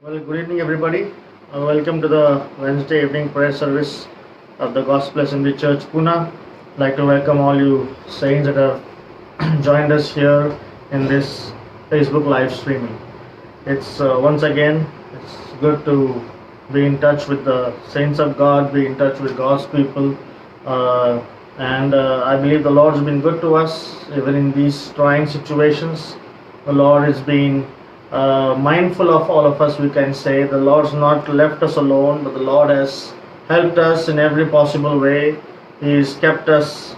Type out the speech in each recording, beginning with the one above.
Well, good evening, everybody. Welcome to the Wednesday evening prayer service of the Gospel Assembly Church, Pune. I'd like to welcome all you saints that have joined us here in this Facebook live streaming. It's once again, it's good to be in touch with the saints of God, be in touch with God's people, and I believe the Lord's been good to us even in these trying situations. The Lord has been mindful of all of us, we can say. The Lord's not left us alone, but the Lord has helped us in every possible way. He's kept us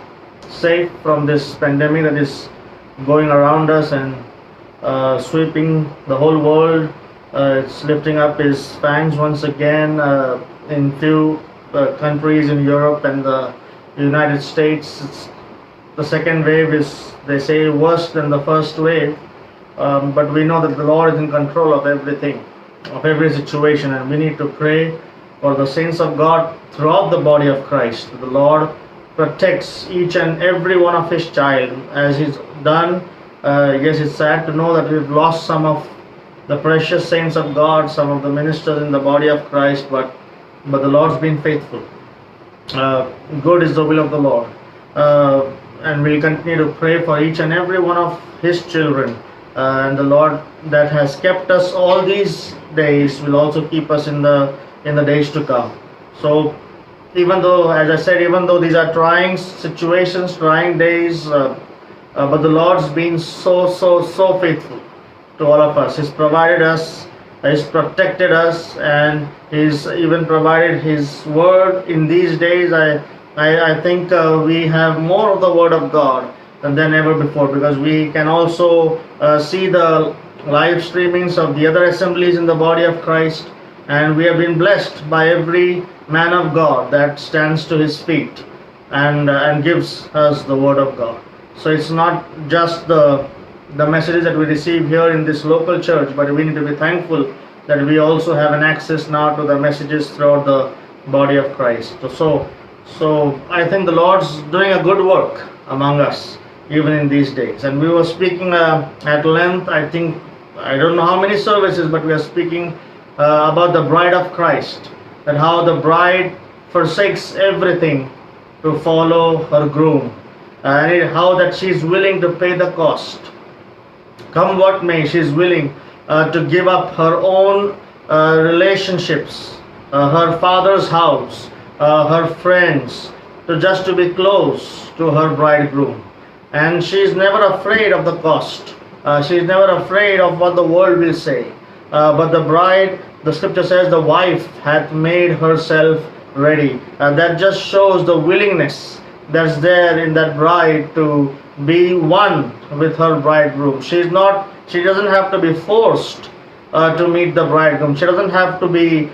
safe from this pandemic that is going around us and sweeping the whole world. It's lifting up his fangs once again in few countries in Europe and the United States. The second wave is, they say, worse than the first wave. But we know that the Lord is in control of everything, of every situation, and we need to pray for the saints of God throughout the body of Christ. The Lord protects each and every one of His child as He's done. Yes, it's sad to know that we've lost some of the precious saints of God, some of the ministers in the body of Christ, but the Lord's been faithful. Good is the will of the Lord, and we'll continue to pray for each and every one of His children. And the Lord that has kept us all these days will also keep us in the days to come. So even though, as I said, even though these are trying situations, trying days, but the Lord's been so faithful to all of us. He's provided us, He's protected us, and He's even provided His word in these days. I think we have more of the word of God than ever before, because we can also see the live streamings of the other assemblies in the body of Christ, and we have been blessed by every man of God that stands to his feet and gives us the word of God. So it's not just the messages that we receive here in this local church, but we need to be thankful that we also have an access now to the messages throughout the body of Christ. So I think the Lord's doing a good work among us even in these days. And we were speaking at length, I don't know how many services, but we are speaking about the bride of Christ, and how the bride forsakes everything to follow her groom, and how that she is willing to pay the cost. Come what may, she is willing to give up her own relationships, her father's house, her friends, to be close to her bridegroom. And she is never afraid of the cost. She is never afraid of what the world will say. But the bride, the scripture says, the wife hath made herself ready. That just shows the willingness that's there in that bride to be one with her bridegroom. She doesn't have to be forced to meet the bridegroom. She doesn't have to be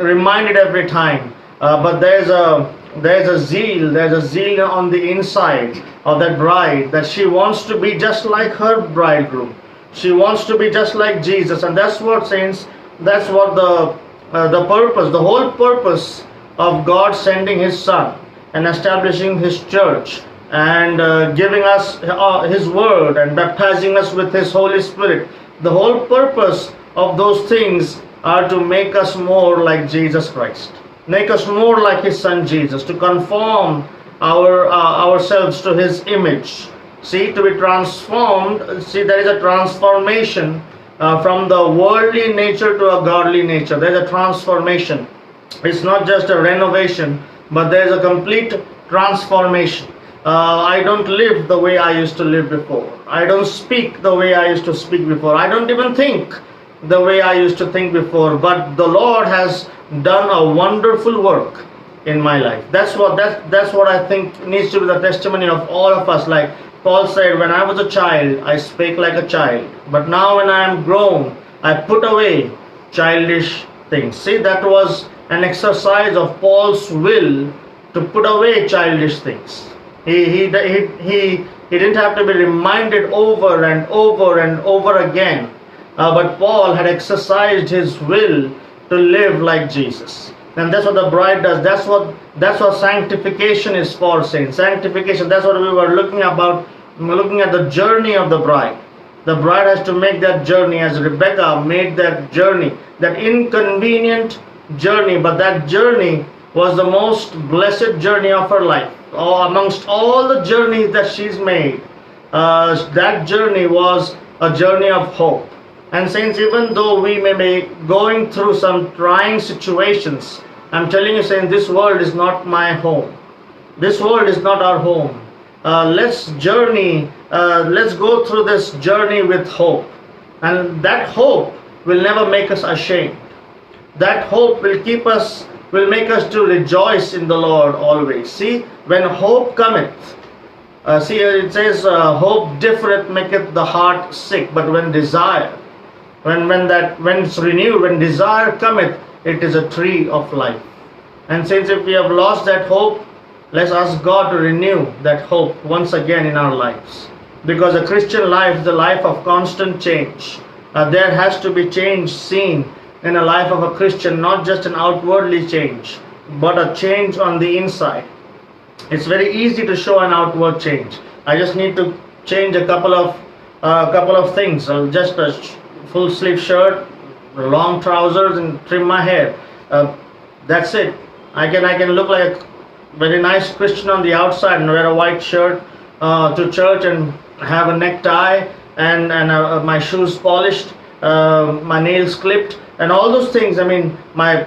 reminded every time. But there's a zeal on the inside of that bride, that she wants to be just like her bridegroom. She wants to be just like Jesus, and that's what, saints, that's what the purpose, the whole purpose of God sending His Son and establishing His church and giving us His word and baptizing us with His Holy Spirit. The whole purpose of those things are to make us more like Jesus Christ, make us more like His Son Jesus, to conform ourselves to His image. See, to be transformed. See, there is a transformation from the worldly nature to a godly nature. There is a transformation. It's not just a renovation, but there is a complete transformation. I don't live the way I used to live before. I don't speak the way I used to speak before. I don't even think the way I used to think before. But the Lord has done a wonderful work in my life. That's what I think needs to be the testimony of all of us. Like Paul said, when I was a child, I spake like a child, but now when I am grown, I put away childish things. See, that was an exercise of Paul's will to put away childish things. He didn't have to be reminded over and over and over again, but Paul had exercised his will to live like Jesus. And that's what the bride does. That's what sanctification is for, saints. Sanctification, that's what we were looking about. We were looking at the journey of the bride. The bride has to make that journey as Rebecca made that journey, that inconvenient journey, but that journey was the most blessed journey of her life. Oh, amongst all the journeys that she's made, that journey was a journey of hope. And saints, even though we may be going through some trying situations, I'm telling you, saints, this world is not my home. This world is not our home. Let's go through this journey with hope. And that hope will never make us ashamed. That hope will make us to rejoice in the Lord always. See, when hope cometh, it says, hope differeth maketh the heart sick, but when desire, when it's renewed, when desire cometh, it is a tree of life. And since if we have lost that hope, let's ask God to renew that hope once again in our lives. Because a Christian life is a life of constant change. There has to be change seen in a life of a Christian, not just an outwardly change, but a change on the inside. It's very easy to show an outward change. I just need to change a couple of things. Just a full sleeve shirt, long trousers, and trim my hair. That's it. I can look like a very nice Christian on the outside and wear a white shirt to church and have a necktie and my shoes polished, my nails clipped, and all those things. I mean, my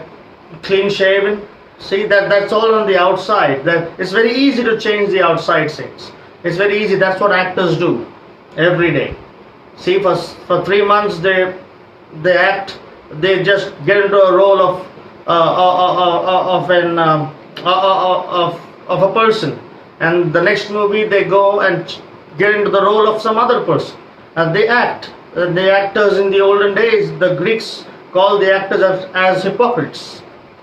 clean shaven. See, that's all on the outside. That it's very easy to change the outside things. It's very easy. That's what actors do every day. See, for 3 months they act. They just get into a role of a person, and the next movie they go and get into the role of some other person, and they act. The actors in the olden days, the Greeks called the actors as hypocrites.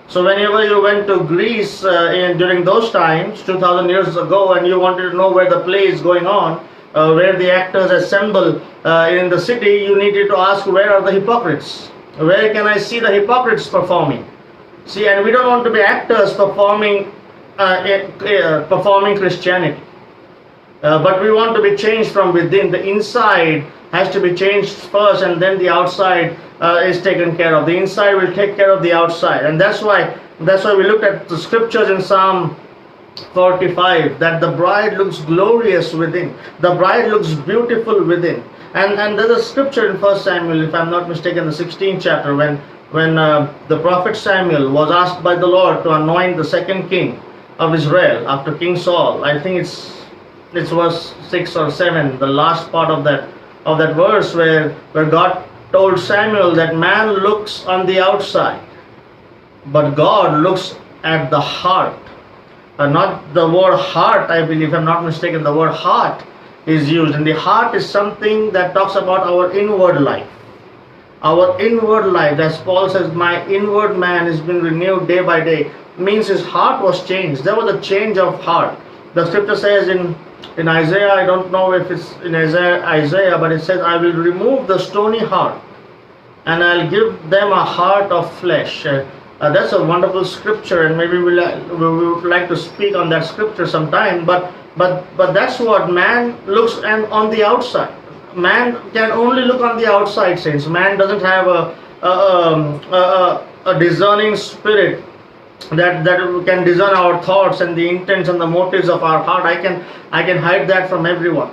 So whenever you went to Greece during those times, 2000 years ago, and you wanted to know where the play is going on, where the actors assemble in the city, you needed to ask, where are the hypocrites? Where can I see the hypocrites performing? See, and we don't want to be actors performing Christianity. But we want to be changed from within. The inside has to be changed first, and then the outside is taken care of. The inside will take care of the outside, and that's why we looked at the scriptures in Psalm 45, that the bride looks glorious within. The bride looks beautiful within. And there's a scripture in 1 Samuel, if I'm not mistaken, the 16th chapter, when the prophet Samuel was asked by the Lord to anoint the second king of Israel after King Saul. I think it's verse 6 or 7, the last part of that verse, where God told Samuel that man looks on the outside, but God looks at the heart. Not the word heart, I believe, if I'm not mistaken, the word heart is used, and the heart is something that talks about our inward life. Our inward life, as Paul says, my inward man has been renewed day by day, means his heart was changed. There was a change of heart. The scripture says in Isaiah, I don't know if it's in Isaiah, but it says, I will remove the stony heart and I'll give them a heart of flesh. That's a wonderful scripture, and maybe we would like to speak on that scripture sometime. But that's what man looks and on the outside. Man can only look on the outside, saints. Man doesn't have a discerning spirit that can discern our thoughts and the intents and the motives of our heart. I can hide that from everyone.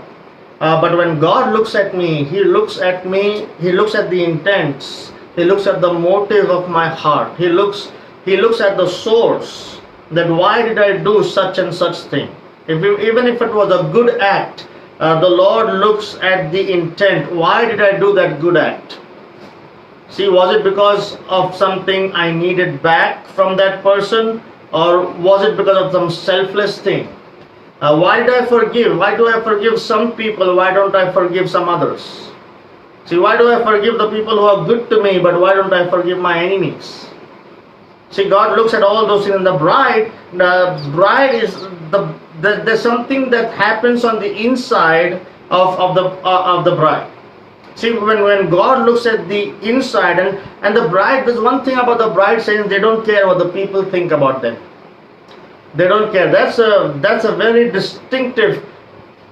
But when God looks at me, He looks at the intents. He looks at the motive of my heart. He looks at the source, that why did I do such and such thing. Even if it was a good act, the Lord looks at the intent. Why did I do that good act? See, was it because of something I needed back from that person, or was it because of some selfless thing? Why did I forgive? Why do I forgive some people? Why don't I forgive some others? See, why do I forgive the people who are good to me, but why don't I forgive my enemies? See, God looks at all those things. And the bride is there's something that happens on the inside of the bride. See, when God looks at the inside, and the bride, there's one thing about the bride, saying they don't care what the people think about them. They don't care. That's a very distinctive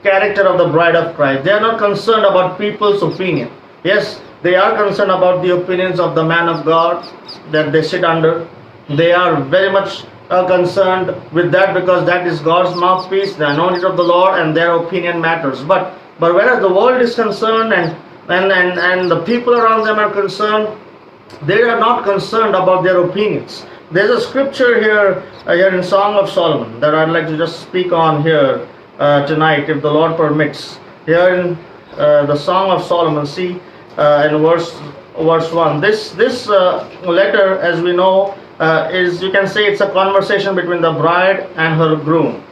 character of the bride of Christ. They are not concerned about people's opinion. Yes, they are concerned about the opinions of the man of God that they sit under. They are very much concerned with that, because that is God's mouthpiece, the anointed of the Lord, and their opinion matters. But whereas the world is concerned, and the people around them are concerned, they are not concerned about their opinions. There's a scripture here in Song of Solomon that I'd like to just speak on here tonight, if the Lord permits. Here in the Song of Solomon, see in verse 1. This letter, as we know, is, you can say, it's a conversation between the bride and her groom.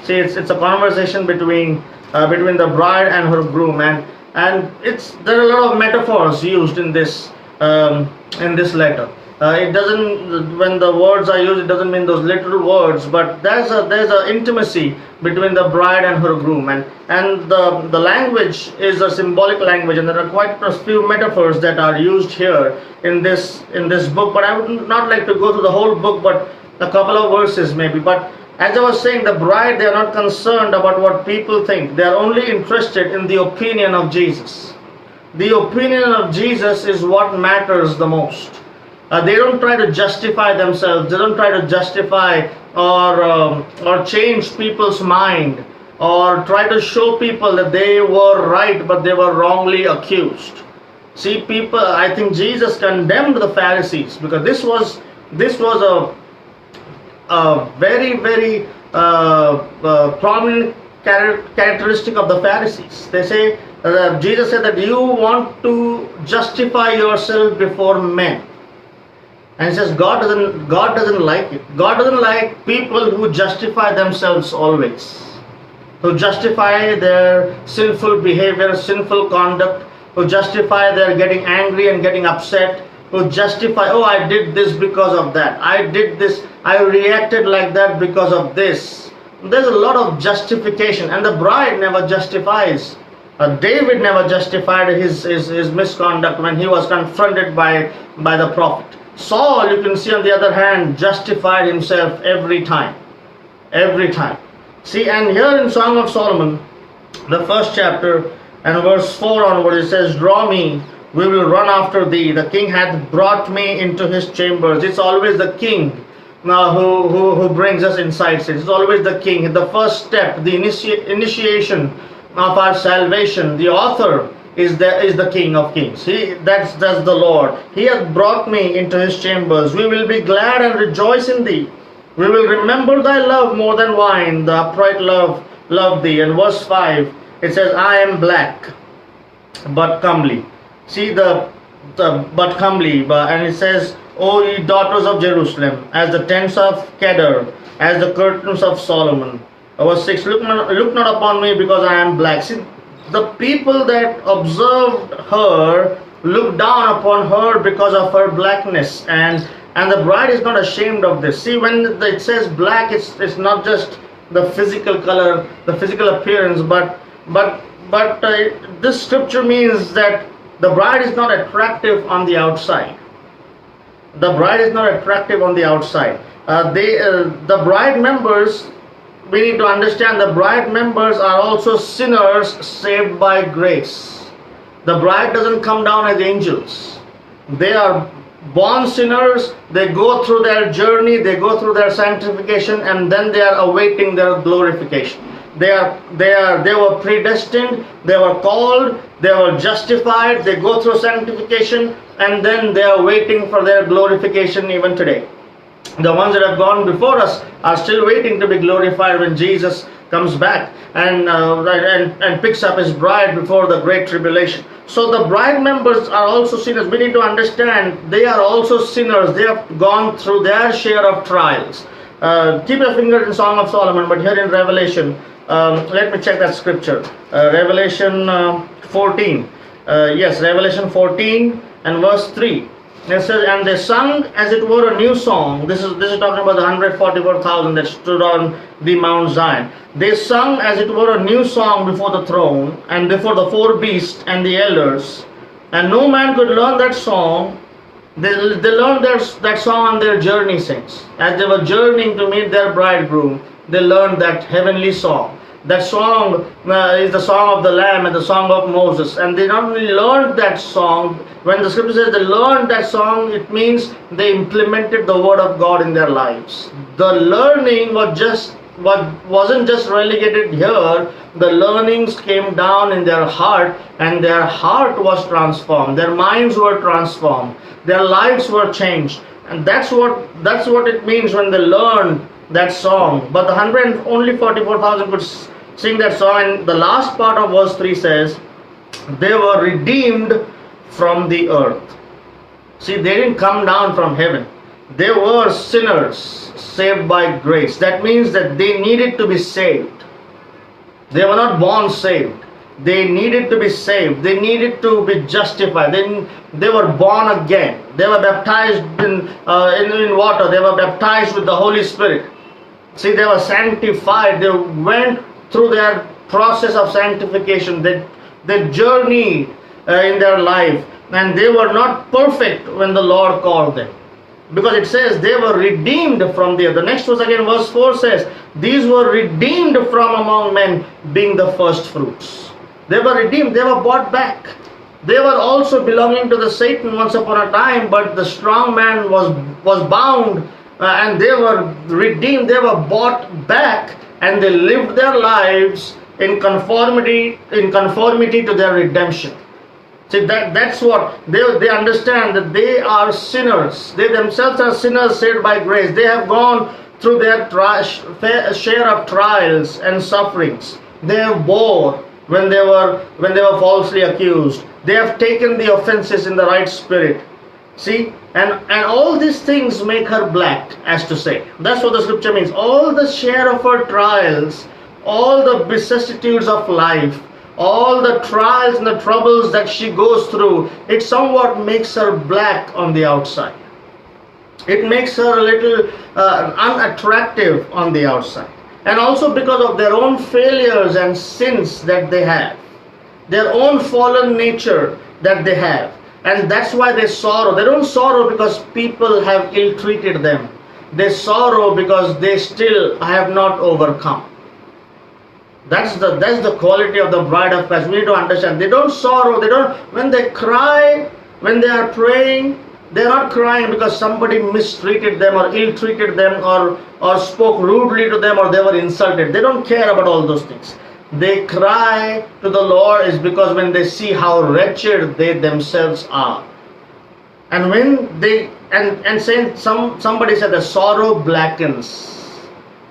See, it's a conversation between the bride and her groom, and there are a lot of metaphors used in this letter. It doesn't, when the words are used, it doesn't mean those literal words, but there's a intimacy between the bride and her groom, and the language is a symbolic language, and there are quite a few metaphors that are used here in this book. But I would not like to go through the whole book, but a couple of verses maybe. But as I was saying, the bride, they are not concerned about what people think. They are only interested in the opinion of Jesus. The opinion of Jesus is what matters the most. They don't try to justify themselves. They don't try to justify or change people's mind, or try to show people that they were right but they were wrongly accused. See, people, I think Jesus condemned the Pharisees, because this was a very, very prominent characteristic of the Pharisees. They say, Jesus said that you want to justify yourself before men. And he says God doesn't like it. God doesn't like people who justify themselves always, who justify their sinful behavior, sinful conduct, who justify their getting angry and getting upset, who justify, oh, I did this because of that, I did this, I reacted like that because of this. There's a lot of justification, and the bride never justifies. David never justified his misconduct when he was confronted by the prophet. Saul, you can see on the other hand, justified himself every time. Every time. See, and here in Song of Solomon, the first chapter and verse 4 onward, it says, draw me, we will run after thee. The king hath brought me into his chambers. It's always the king now who brings us insights. It's always the king. The first step, the initiation of our salvation, the author is the King of Kings. That's the Lord. He hath brought me into his chambers. We will be glad and rejoice in thee. We will remember thy love more than wine. The upright love thee. And verse 5, it says, I am black, but comely. See the but comely, and it says, O ye daughters of Jerusalem, as the tents of Kedar, as the curtains of Solomon. Verse 6, look not upon me because I am black. See, the people that observed her looked down upon her because of her blackness, and the bride is not ashamed of this. See, when it says black, it's not just the physical color, the physical appearance, but this scripture means that the bride is not attractive on the outside. The bride is not attractive on the outside. The bride members, we need to understand, the bride members are also sinners saved by grace. The bride doesn't come down as angels. They are born sinners. They go through their journey, they go through their sanctification, and then they are awaiting their glorification. They were predestined, they were called, they were justified, they go through sanctification, and then they are waiting for their glorification even today. The ones that have gone before us are still waiting to be glorified when Jesus comes back and picks up his bride before the great tribulation. So the bride members are also sinners. We need to understand they are also sinners. They have gone through their share of trials. Keep your finger in Song of Solomon, but here in Revelation, let me check that scripture. Revelation 14. Yes, Revelation 14 and verse 3. It says, and they sung as it were a new song. This is talking about the 144,000 that stood on the Mount Zion. They sung as it were a new song before the throne and before the four beasts and the elders. And no man could learn that song. They learned that song on their journey, saints. As they were journeying to meet their bridegroom, they learned that heavenly song. That song is the song of the Lamb and the song of Moses. And they not only learned that song, when the scripture says they learned that song, it means they implemented the word of God in their lives. The learning wasn't just relegated here. The learnings came down in their heart, and their heart was transformed. Their minds were transformed. Their lives were changed. And that's what it means when they learned that song. But the 144,000 could sing that song. And the last part of verse 3 says, they were redeemed from the earth. See, they didn't come down from heaven. They were sinners saved by grace. That means that they needed to be saved. They were not born saved. They needed to be saved. They needed to be justified. They were born again. They were baptized in water. They were baptized with the Holy Spirit. See, they were sanctified. They went through their process of sanctification. They journeyed in their life. And they were not perfect when the Lord called them. Because it says they were redeemed from the earth. The next verse again, verse 4 says, these were redeemed from among men, being the first fruits. They were redeemed. They were bought back. They were also belonging to the Satan once upon a time, but the strong man was bound, and they were redeemed. They were bought back, and they lived their lives in conformity to their redemption. See, that's what they understand, that they are sinners. They themselves are sinners saved by grace. They have gone through their share of trials and sufferings. They have bore when they were falsely accused. They have taken the offenses in the right spirit. See, and all these things make her black, as to say. That's what the scripture means. All the share of her trials, all the vicissitudes of life, all the trials and the troubles that she goes through, it somewhat makes her black on the outside. It makes her a little unattractive on the outside. And also because of their own failures and sins that they have, their own fallen nature that they have. And that's why they sorrow. They don't sorrow because people have ill-treated them. They sorrow because they still have not overcome. That's the quality of the bride of Christ. We need to understand. They don't sorrow. When they cry, when they are praying, they're not crying because somebody mistreated them or ill-treated them or spoke rudely to them or they were insulted. They don't care about all those things. They cry to the Lord is because when they see how wretched they themselves are. And when they saying somebody said that sorrow blackens.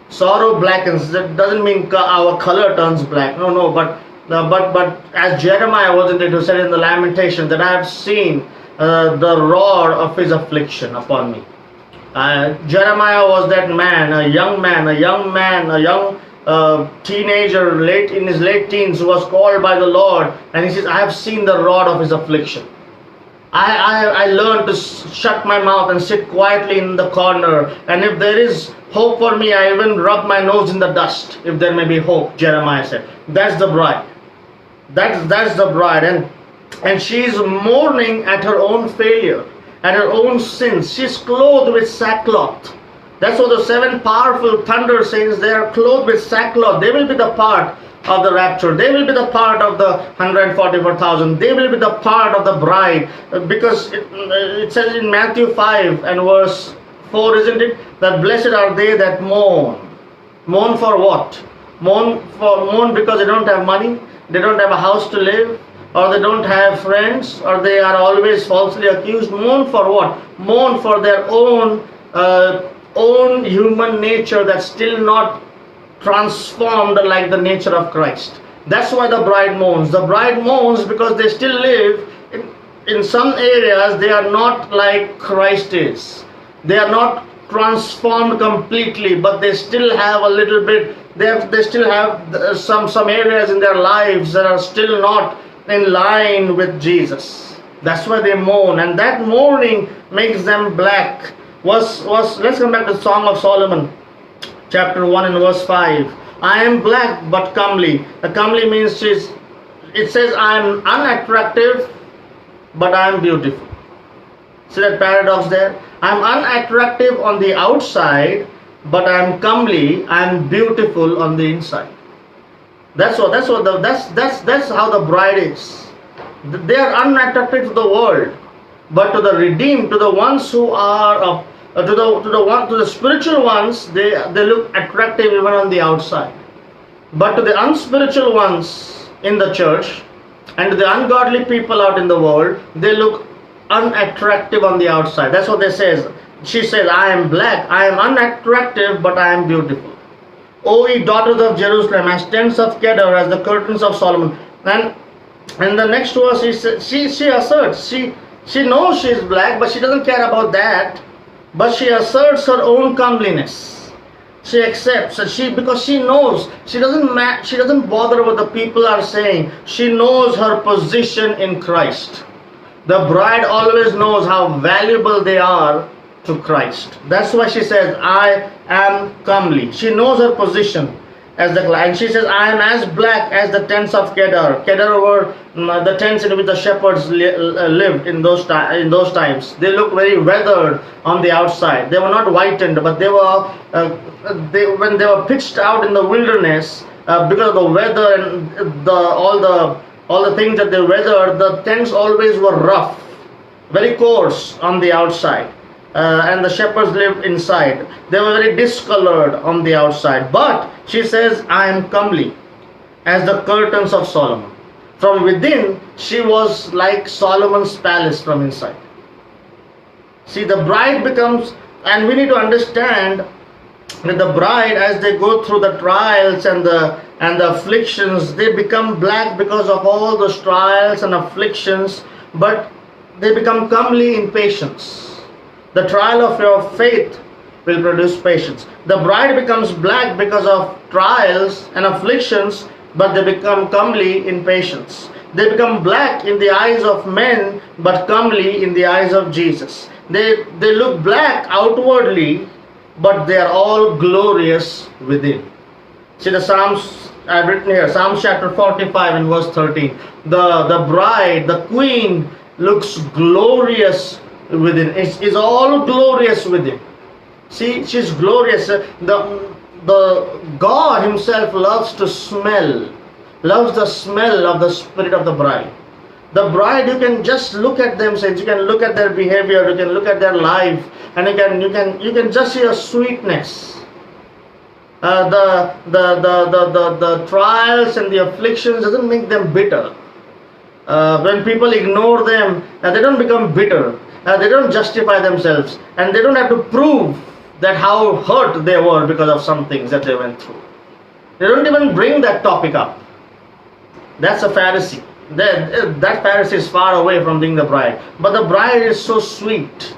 Sorrow blackens. That doesn't mean our color turns black. No. But as Jeremiah wasn't it who said in the Lamentation that I have seen the rod of his affliction upon me. Jeremiah was that man, a young teenager, in his late teens, who was called by the Lord, and he says, I have seen the rod of his affliction. I learned to shut my mouth and sit quietly in the corner, and if there is hope for me, I even rub my nose in the dust, if there may be hope, Jeremiah said. That's the bride. That's the bride, and she is mourning at her own failure, at her own sins. She is clothed with sackcloth. That's what the seven powerful thunder saints, they are clothed with sackcloth. They will be the part of the rapture. They will be the part of the 144,000. They will be the part of the bride. Because it says in Matthew 5 and verse 4, isn't it? That blessed are they that mourn. Mourn for what? Mourn because they don't have money. They don't have a house to live. Or they don't have friends. Or they are always falsely accused. Mourn for what? Mourn for their own human nature that's still not transformed like the nature of Christ. That's why the bride mourns. The bride mourns because they still live in some areas. They are not like Christ is. They are not transformed completely, but they still have a little bit. They still have some areas in their lives that are still not in line with Jesus. That's why they mourn, and that mourning makes them black. Let's come back to the Song of Solomon, chapter 1 and verse 5. I am black but comely. The comely means it says I am unattractive but I am beautiful. See that paradox there? I am unattractive on the outside but I am comely, I am beautiful on the inside. That's how the bride is. They are unattracted to the world, but to the redeemed, to the ones who are to the spiritual ones, they look attractive even on the outside. But to the unspiritual ones in the church and to the ungodly people out in the world, they look unattractive on the outside. That's what they says. She says, I am black, I am unattractive, but I am beautiful. O ye daughters of Jerusalem, as tents of Kedar, as the curtains of Solomon. And the next verse she asserts, she knows she is black, but she doesn't care about that. But she asserts her own comeliness. She accepts, and because she knows, she doesn't bother what the people are saying. She knows her position in Christ. The bride always knows how valuable they are to Christ. That's why she says, I am comely. She knows her position as the client. She says, I am as black as the tents of Kedar. Kedar were the tents in which the shepherds lived in those times. They looked very weathered on the outside. They were not whitened, but they were when they were pitched out in the wilderness because of the weather and all the things that they weathered. The tents always were rough, very coarse on the outside. And the shepherds lived inside. They were very discolored on the outside. But she says, I am comely as the curtains of Solomon. From within, she was like Solomon's palace from inside. See, the bride becomes, and we need to understand that the bride, as they go through the trials and the afflictions, they become black because of all those trials and afflictions, but they become comely in patience. The trial of your faith will produce patience. The bride becomes black because of trials and afflictions, but they become comely in patience. They become black in the eyes of men, but comely in the eyes of Jesus. They look black outwardly, but they are all glorious within. See the Psalms I've written here, Psalms chapter 45 and verse 13. The bride, the queen, looks glorious within. It's all glorious within. See, she's glorious. The God himself loves the smell of the spirit of the bride. The bride, you can just look at them, saints. You can look at their behavior, you can look at their life, and you can just see a sweetness. The trials and the afflictions doesn't make them bitter. When people ignore them, they don't become bitter. They don't justify themselves, and they don't have to prove that how hurt they were because of some things that they went through. They don't even bring that topic up. That's a Pharisee. That Pharisee is far away from being the bride. But the bride is so sweet.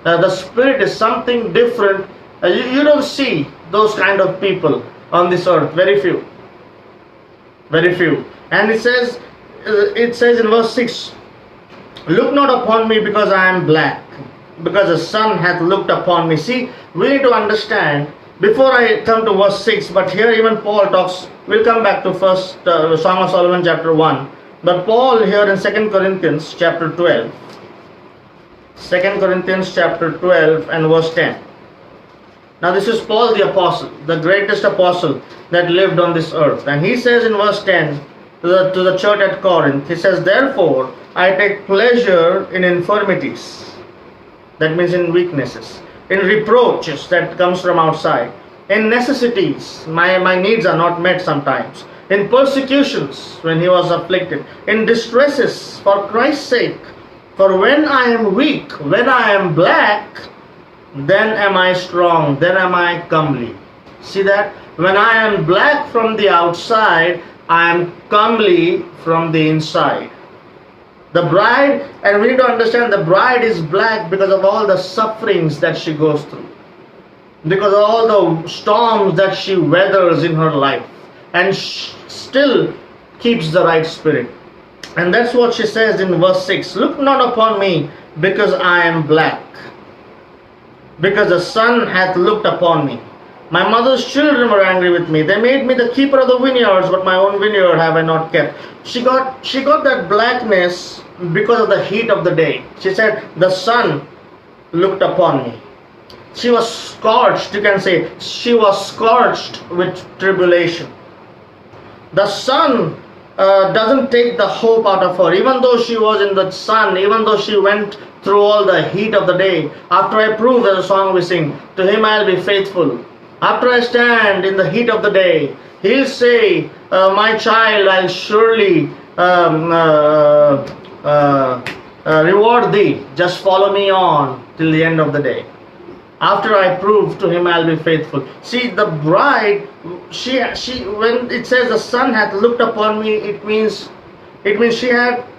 The spirit is something different. You don't see those kind of people on this earth. Very few. Very few. And it says in verse 6, look not upon me because I am black, because the sun hath looked upon me. See, we need to understand, before I come to verse 6, but here even Paul talks, we'll come back to first Song of Solomon chapter 1. But Paul here in 2 Corinthians chapter 12, 2 Corinthians chapter 12 and verse 10. Now this is Paul the apostle, the greatest apostle that lived on this earth. And he says in verse 10 to the church at Corinth, he says, therefore I take pleasure in infirmities, that means in weaknesses, in reproaches that comes from outside, in necessities, my needs are not met sometimes, in persecutions when he was afflicted, in distresses for Christ's sake. For when I am weak, when I am black, then am I strong, then am I comely. See that? When I am black from the outside, I am comely from the inside. The bride, and we need to understand, the bride is black because of all the sufferings that she goes through, because of all the storms that she weathers in her life, and still keeps the right spirit. And that's what she says in verse 6. Look not upon me because I am black, because the sun hath looked upon me. My mother's children were angry with me. They made me the keeper of the vineyards, but my own vineyard have I not kept. She got that blackness because of the heat of the day. She said, the sun looked upon me. She was scorched, you can say. She was scorched with tribulation. The sun doesn't take the hope out of her. Even though she was in the sun, even though she went through all the heat of the day, after I prove, as a song we sing, to him I'll be faithful. After I stand in the heat of the day, he'll say, my child, I'll surely reward thee. Just follow me on till the end of the day. After I prove, to him I'll be faithful. See, the bride, she when it says the sun hath looked upon me, it means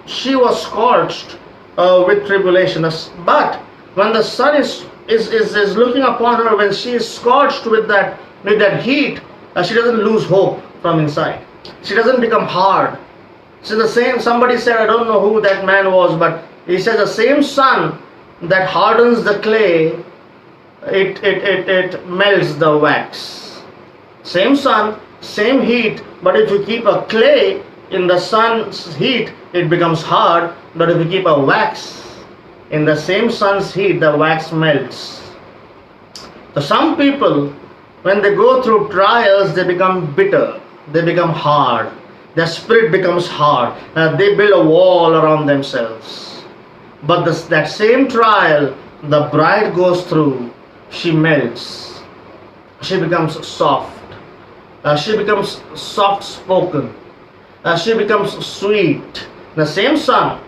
she was scorched with tribulation. But when the sun is looking upon her, when she is scorched with that heat, she doesn't lose hope from inside. She doesn't become hard. So the same, somebody said, I don't know who that man was, but he says the same sun that hardens the clay, it melts the wax. Same sun, same heat, but if you keep a clay in the sun's heat, it becomes hard. But if you keep a wax in the same sun's heat, the wax melts. So some people, when they go through trials, they become bitter, they become hard, their spirit becomes hard, they build a wall around themselves. But that same trial the bride goes through, she melts, she becomes soft, she becomes soft spoken, she becomes sweet. The same sun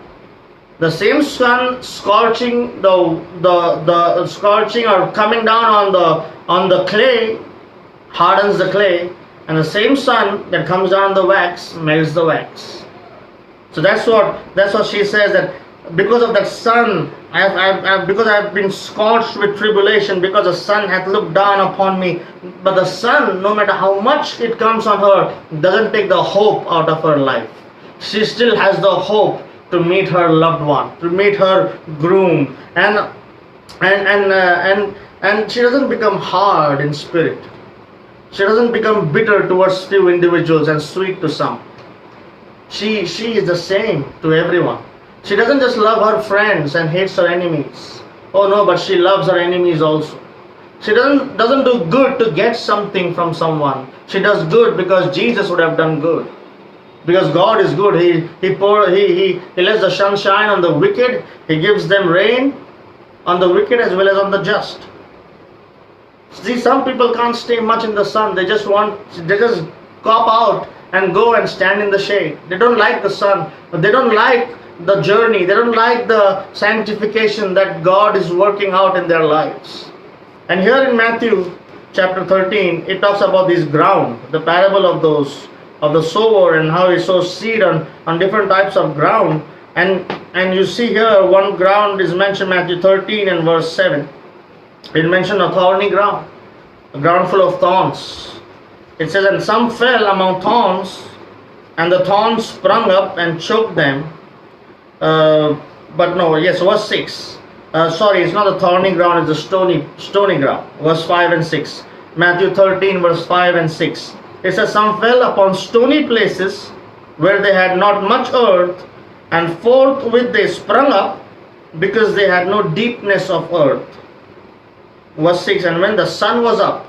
scorching the scorching or coming down on the clay hardens the clay, and the same sun that comes down on the wax melts the wax. So that's what she says, that because of that sun, because I have been scorched with tribulation, because the sun hath looked down upon me. But the sun, no matter how much it comes on her, doesn't take the hope out of her life. She still has the hope to meet her loved one, to meet her groom, and she doesn't become hard in spirit. She doesn't become bitter towards few individuals and sweet to some. She is the same to everyone. She doesn't just love her friends and hates her enemies. Oh no, but she loves her enemies also. She doesn't do good to get something from someone. She does good because Jesus would have done good. Because God is good. He lets the sun shine on the wicked. He gives them rain on the wicked as well as on the just. See, some people can't stay much in the sun. They just cop out and go and stand in the shade. They don't like the sun. They don't like the journey. They don't like the sanctification that God is working out in their lives. And here in Matthew chapter 13, it talks about this ground, the parable of the sower, and how he sows seed on different types of ground. And you see here one ground is mentioned, Matthew 13 and verse 7. It mentioned a thorny ground, a ground full of thorns. It says, and some fell among thorns, and the thorns sprung up and choked them. Verse 6. Sorry, it's not a thorny ground, it's a stony ground. Verse 5 and 6. Matthew 13, verse 5 and 6. It says, some fell upon stony places where they had not much earth, and forthwith they sprung up, because they had no deepness of earth. Verse 6. And when the sun was up,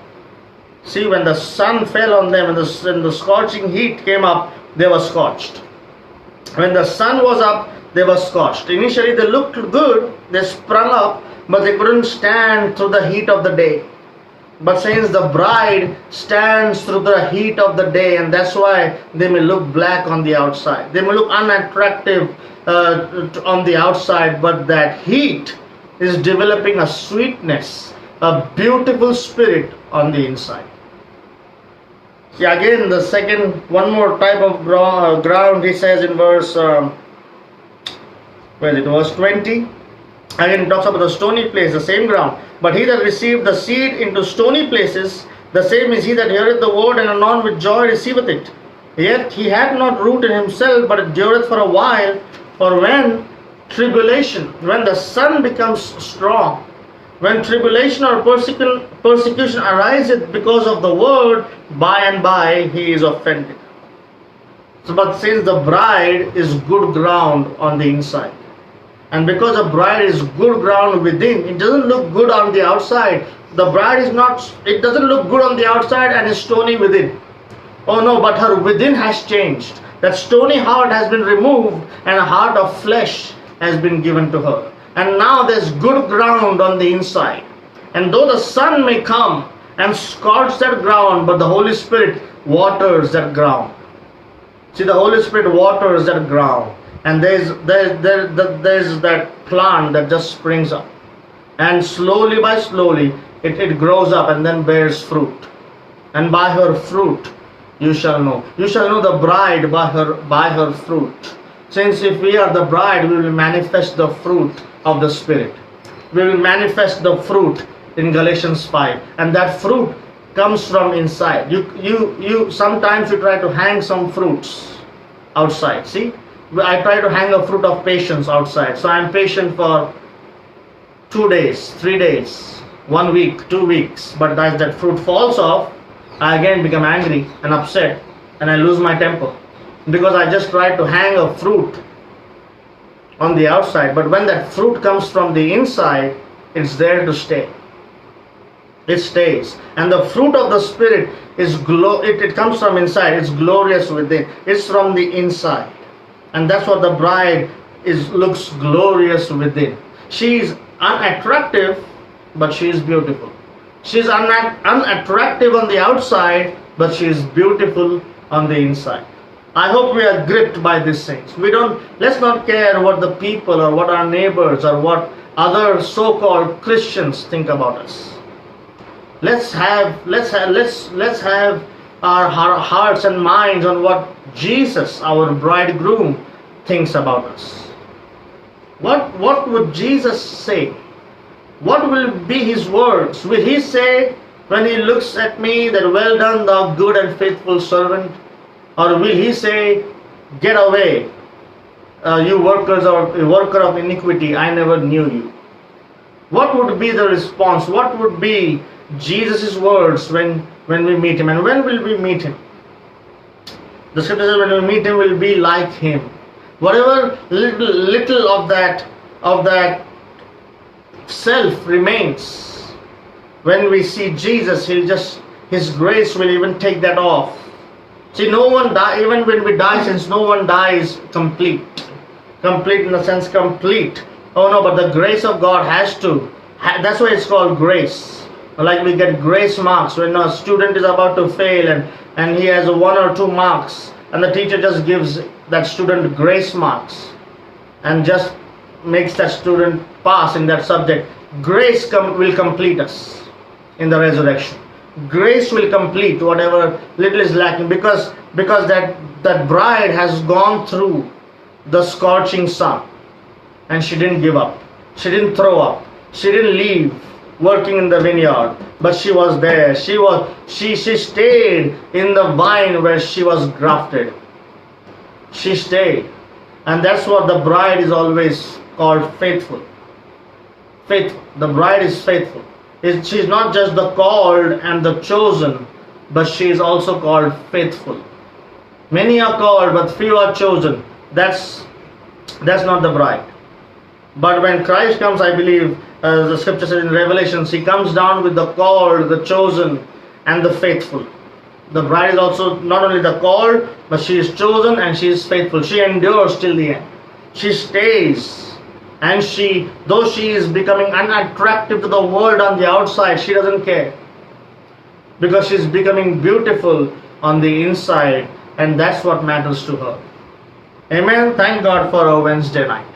see, when the sun fell on them and the scorching heat came up, they were scorched. When the sun was up, they were scorched. Initially they looked good, they sprung up, but they couldn't stand through the heat of the day. But since the bride stands through the heat of the day, and that's why they may look black on the outside, they may look unattractive on the outside, but that heat is developing a sweetness, a beautiful spirit on the inside. See, again, the second, one more type of ground, he says in verse 20. Again, it talks about the stony place, the same ground. But he that received the seed into stony places, the same is he that heareth the word, and anon with joy receiveth it. Yet he had not root in himself, but endureth for a while. For when tribulation, when the sun becomes strong, when tribulation or persecution ariseth because of the word, by and by he is offended. So, but since the bride is good ground on the inside, and because the bride is good ground within, it doesn't look good on the outside. The bride is not, it doesn't look good on the outside and is stony within. Oh no, but her within has changed. That stony heart has been removed and a heart of flesh has been given to her. And now there's good ground on the inside. And though the sun may come and scorch that ground, but the Holy Spirit waters that ground. See, the Holy Spirit waters that ground. And there's that plant that just springs up. And slowly by slowly, it grows up and then bears fruit. And by her fruit, you shall know. You shall know the bride by her fruit. Since if we are the bride, we will manifest the fruit of the Spirit. We will manifest the fruit in Galatians 5. And that fruit comes from inside. You sometimes you try to hang some fruits outside. See? I try to hang a fruit of patience outside. So I am patient for 2 days, 3 days, 1 week, 2 weeks. But as that fruit falls off, I again become angry and upset and I lose my temper. Because I just tried to hang a fruit on the outside. But when that fruit comes from the inside, it's there to stay. It stays. And the fruit of the Spirit is it comes from inside. It's glorious within. It's from the inside. And that's what the bride looks glorious within. She is unattractive, but she is beautiful. She is unattractive on the outside, but she is beautiful on the inside. I hope we are gripped by these things. Let's not care what the people or what our neighbors or what other so-called Christians think about us. Let's have our hearts and minds on what Jesus, our bridegroom, thinks about us. What would Jesus say? What will be his words? Will he say when he looks at me that well done thou good and faithful servant? Or will he say, get away, you worker of iniquity, I never knew you? What would be the response? What would be Jesus' words when we meet him? And when will we meet him? The scripture says when we meet him, we'll be like him. Whatever little of that self remains, when we see Jesus, his grace will even take that off. See, no one even when we die, since no one dies complete in the sense complete. Oh no, but the grace of God that's why it's called grace. Like we get grace marks when a student is about to fail and he has 1 or 2 marks, and the teacher just gives that student grace marks and just makes that student pass in that subject. Grace will complete us in the resurrection. Grace will complete whatever little is lacking, because that bride has gone through the scorching sun and she didn't give up. She didn't throw up. She didn't leave working in the vineyard, but she was there. She stayed in the vine where she was grafted. She stayed. And that's what the bride is always called, faithful. Faithful. The bride is faithful. She's not just the called and the chosen, but she is also called faithful. Many are called, but few are chosen. That's not the bride. But when Christ comes, I believe, as the scripture says in Revelations, he comes down with the called, the chosen, and the faithful. The bride is also not only the called, but she is chosen and she is faithful. She endures till the end. She stays. And though she is becoming unattractive to the world on the outside, she doesn't care. Because she is becoming beautiful on the inside, and that's what matters to her. Amen. Thank God for a Wednesday night.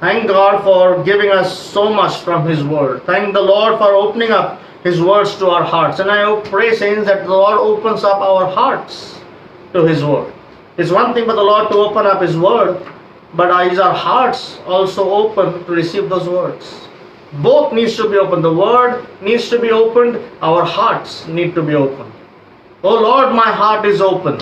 Thank God for giving us so much from his word. Thank the Lord for opening up his words to our hearts. And I pray, saints, that the Lord opens up our hearts to his word. It's one thing for the Lord to open up his word, but is our hearts also open to receive those words? Both needs to be open. The word needs to be opened. Our hearts need to be open. Oh Lord, my heart is open.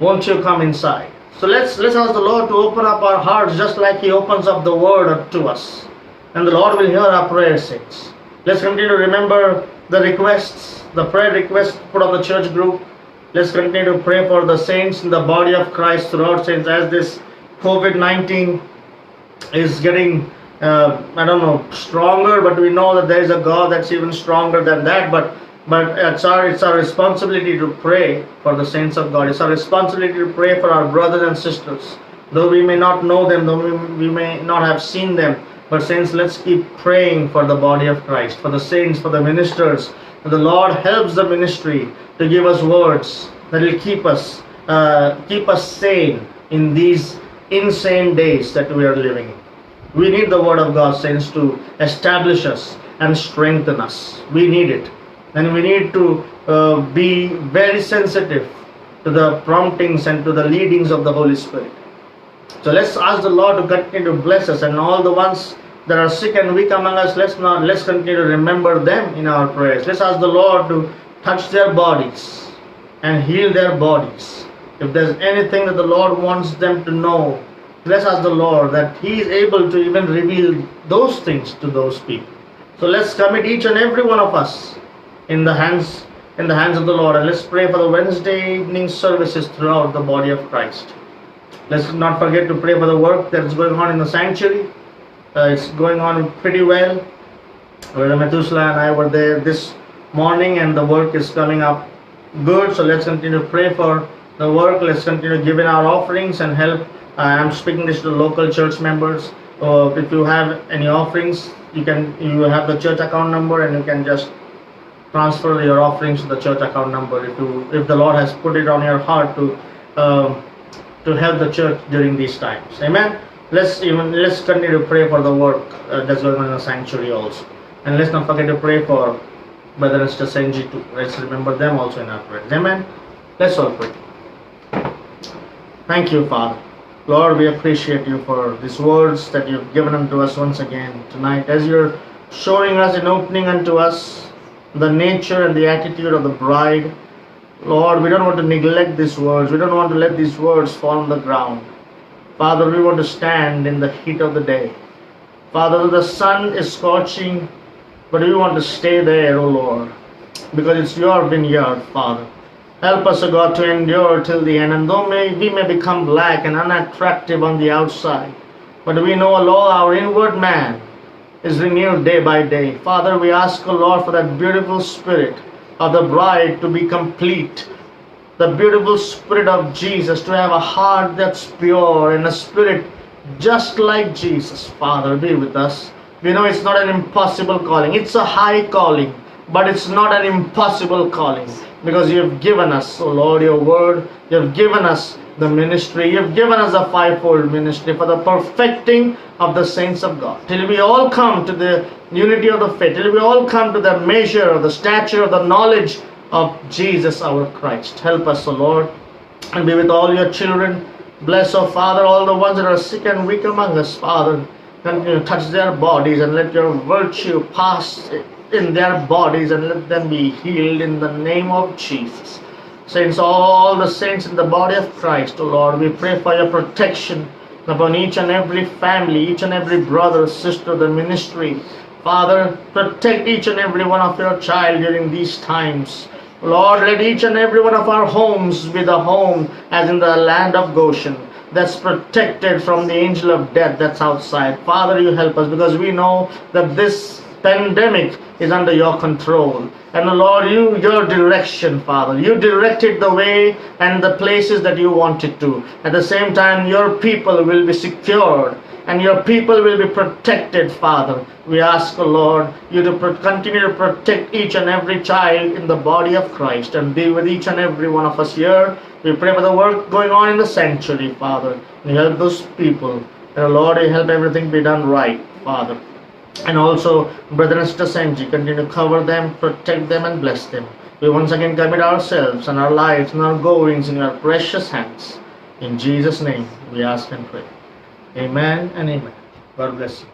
Won't you come inside? So let's ask the Lord to open up our hearts just like he opens up the word to us. And the Lord will hear our prayers, saints. Let's continue to remember the requests, the prayer requests put on the church group. Let's continue to pray for the saints in the body of Christ throughout, saints, as this COVID-19 is getting, stronger, but we know that there is a God that's even stronger than that. But But it's our responsibility to pray for the saints of God. It's our responsibility to pray for our brothers and sisters. Though we may not know them, though we may not have seen them, but saints, let's keep praying for the body of Christ, for the saints, for the ministers. And the Lord helps the ministry to give us words that will keep us sane in these insane days that we are living in. We need the Word of God, saints, to establish us and strengthen us. We need it. And we need to be very sensitive to the promptings and to the leadings of the Holy Spirit. So let's ask the Lord to continue to bless us, and all the ones that are sick and weak among us, let's continue to remember them in our prayers. Let's ask the Lord to touch their bodies and heal their bodies. If there's anything that the Lord wants them to know, let's ask the Lord that He is able to even reveal those things to those people. So let's commit each and every one of us in the hands of the Lord, and let's pray for the Wednesday evening services throughout the body of Christ. Let's not forget to pray for the work that is going on in the sanctuary. It's going on pretty well. Brother Methuselah and I were there this morning, and the work is coming up good. So let's continue to pray for the work. Let's continue to give in our offerings and help. I'm speaking this to local church members. If you have any offerings, you have the church account number, and you can just transfer your offerings to the church account number if the Lord has put it on your heart to help the church during these times. Amen. Let's continue to pray for the work that's going on in the sanctuary also, and let's not forget to pray for Brother and Sister Senji too. Let's remember them also in our prayers. Amen. Let's all pray. Thank you, Father. Lord, we appreciate you for these words that you've given unto us once again tonight, as you're showing us and opening unto us the nature and the attitude of the bride. Lord, we don't want to neglect these words. We don't want to let these words fall on the ground. Father, we want to stand in the heat of the day. Father, the sun is scorching, but we want to stay there, O Lord, because it's your vineyard, Father. Help us, O God, to endure till the end. And though we may become black and unattractive on the outside, but we know, O Lord, our inward man is renewed day by day. Father, we ask, O Lord, for that beautiful spirit of the bride to be complete. The beautiful spirit of Jesus, to have a heart that's pure and a spirit just like Jesus. Father, be with us. We know it's not an impossible calling. It's a high calling, but it's not an impossible calling, because you have given us, oh Lord, your word. You have given us the ministry. You have given us a fivefold ministry for the perfecting of the saints of God, till we all come to the unity of the faith, till we all come to the measure of the stature of the knowledge of Jesus our Christ. Help us, O Lord, and be with all your children. Bless, O Father, all the ones that are sick and weak among us, Father. Continue to touch their bodies, and let your virtue pass in their bodies, and let them be healed in the name of Jesus. Saints, all the saints in the body of Christ, O Lord, we pray for your protection upon each and every family, each and every brother, sister, the ministry. Father, protect each and every one of your child during these times. Lord, let each and every one of our homes be the home as in the land of Goshen, that's protected from the angel of death that's outside. Father, you help us, because we know that this pandemic is under your control. And Lord, your direction, Father, you directed the way and the places that you wanted to. At the same time, your people will be secured and your people will be protected, Father. We ask, Lord, you to continue to protect each and every child in the body of Christ, and be with each and every one of us here. We pray for the work going on in the sanctuary, Father. You help those people. And Lord, you help everything be done right, Father. And also, Brother and Sister Senji, continue to cover them, protect them, and bless them. We once again commit ourselves and our lives and our goings in your precious hands. In Jesus' name, we ask and pray. Amen and amen. God bless you.